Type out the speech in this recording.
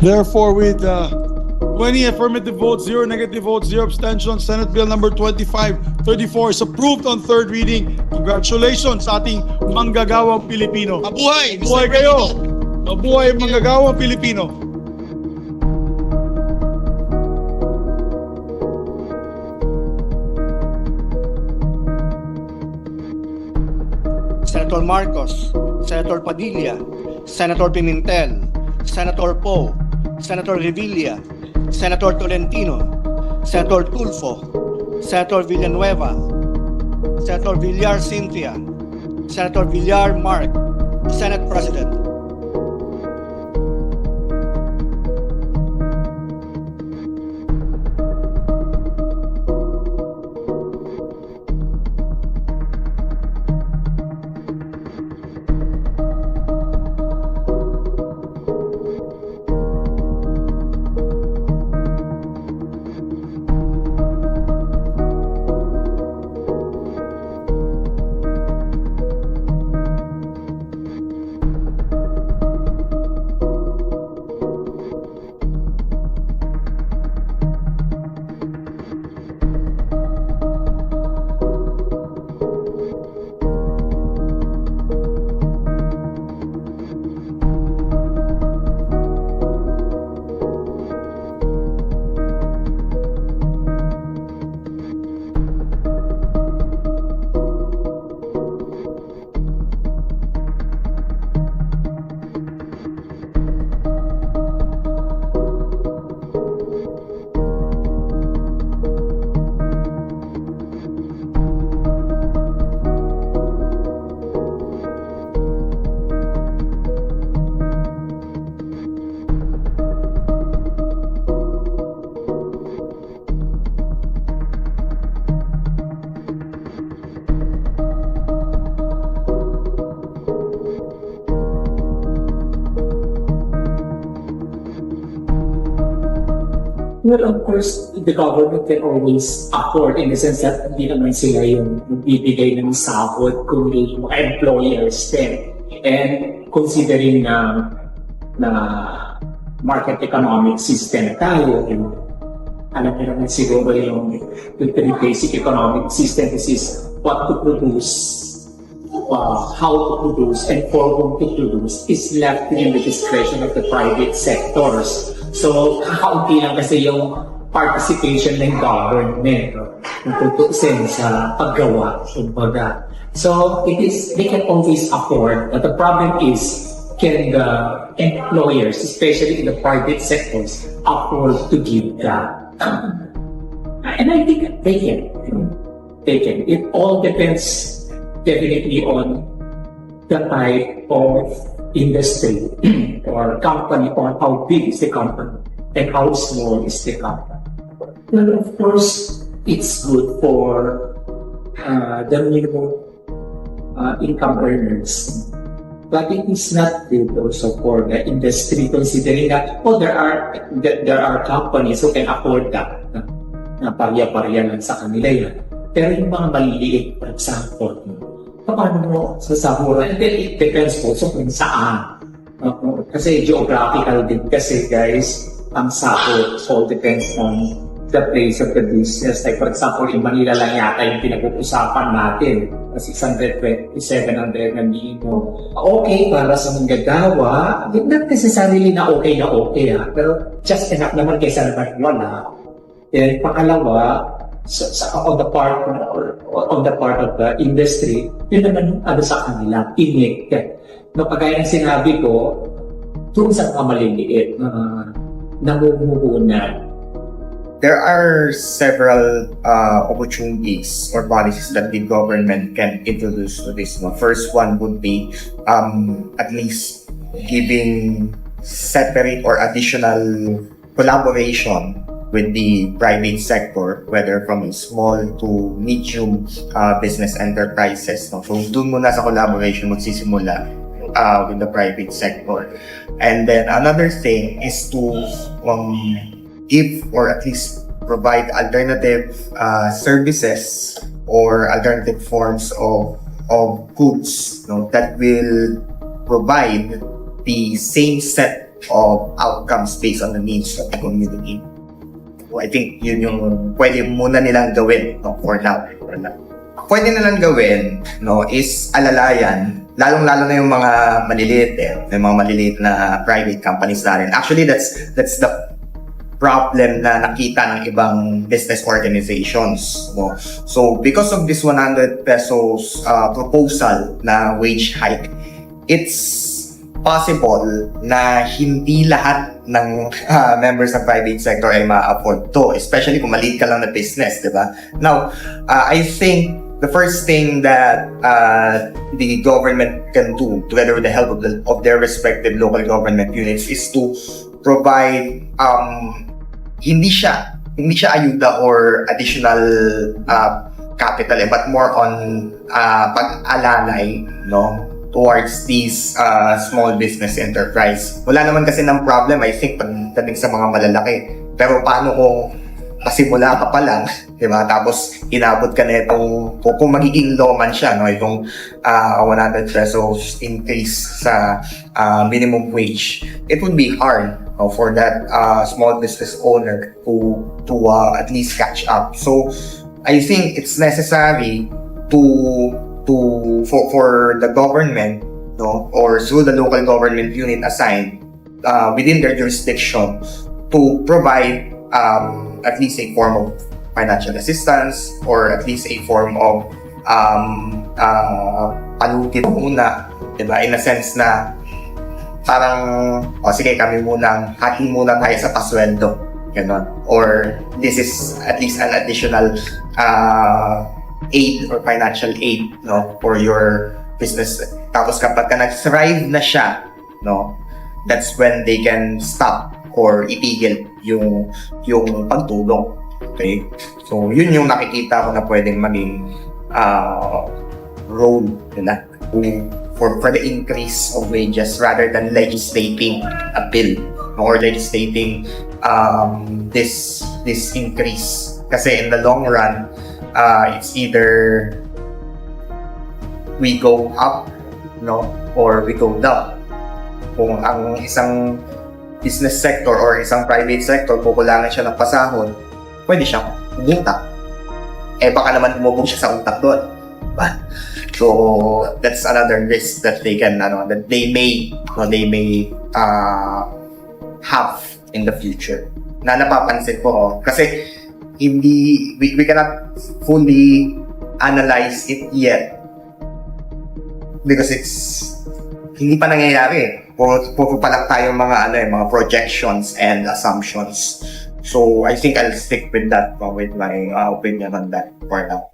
Therefore, with 20 affirmative votes, 0 negative votes, 0 abstention, Senate Bill number 2534 is approved on third reading. Congratulations sa ating manggagawang Pilipino. Mabuhay! Mabuhay kayo! Mabuhay ang manggagawang Pilipino! Senator Marcos, Senator Padilla, Senator Pimentel, Senator Poe, Senator Revilla, Senator Tolentino, Senator Tulfo, Senator Villanueva, Senator Villar Cynthia, Senator Villar Mark, Senate President. Well, of course, the government can always afford in the sense that hindi naman sila yung magbibigay ng sahod kundi yung mga employers din. And considering na market economic system tayo, yung alam niyo naman siguro yung three basic economic system is what to produce, how to produce, and for whom to produce is left in the discretion of the private sectors. So, kakaunti lang kasi yung participation ng government kung tutusin sa paggawa, kumbaga. So, they can always afford, but the problem is, can the employers, especially in the private sectors, afford to give that? And I think they can. They can. It all depends definitely on the type of industry or company, or how big is the company and how small is the company. Well, of course, it's good for the minimum income earners, but it is not good also for the industry, considering that there are companies who can afford that na parya-parya lang sa kanila yan. Pero yung mga maliliit, for example, paano mo sasahuran? And then it depends also kung saan. Kasi geographical din kasi guys, ang sahod. So all depends on the place of the business. Like for example, in Manila lang yata yung pinag-uusapan natin. 620, 700 na minimum. Okay para sa manggagawa. Not necessarily na okay pero just enough naman kaysa naman wala. And pangalawa, on the part of the industry, yun naman ano sa kanila, inik. No, kagaya ng sinabi ko, doon sa mga maliliit na namumuhunan. There are several opportunities or policies that the government can introduce to this. First one would be at least giving separate or additional collaboration with the private sector, whether from small to medium business enterprises. So doon muna sa collaboration magsisimula with the private sector. And then another thing is to give or at least provide alternative services or alternative forms of goods that will provide the same set of outcomes based on the needs of the community. So I think yun yung pwede muna nilang gawin, no, for now. Pwede nilang gawin, no, is alalayan, lalong-lalo na yung mga maliliit, yung mga maliliit na private companies natin. Actually, that's the problem na nakita ng ibang business organizations, no? So because of this 100 pesos proposal na wage hike, it's possible na hindi lahat ng members ng private sector ay ma-afford to, especially kung maliit ka lang na business, di ba? Now, I think the first thing that the government can do, together with the help of their respective local government units, is to provide hindi siya ayuda or additional capital, but more on pag-alalay, no, towards these small business enterprise. Wala naman kasi ng problem, I think, pagdating sa mga malalaki. Pero paano kung pasimula ka pa lang, di ba? Tapos inabot ka na itong, kung magiging law man siya, no, itong 100 pesos increase sa minimum wage, it would be hard for that small business owner to at least catch up. So I think it's necessary for the government, no, or through the local government unit assigned within their jurisdiction to provide at least a form of financial assistance, or at least a form of palugit muna, diba? In a sense na parang, sige, kami hati muna tayo sa pasweldo, gano'n. Or this is at least an additional aid or financial aid, no, for your business. Tapos kapag nag-thrive na siya, no, that's when they can stop or itigil yung pagtulong. Okay? So, yun yung nakikita ko na pwedeng maging role nila for the increase of wages rather than legislating a bill or legislating this increase. Kasi in the long run, it's either we go up, no, or we go down. Kung ang isang business sector or isang private sector kukulangan siya ng pasahod, pwede siyang umutang. Baka naman umubog siya sa utak doon. Diba? So that's another risk that they can, that they may have in the future. Na napapansin ko, kasi we cannot fully analyze it yet because hindi pa nangyayari. Puro pa lang tayong mga projections and assumptions. So I think I'll stick with that, with my opinion on that for now.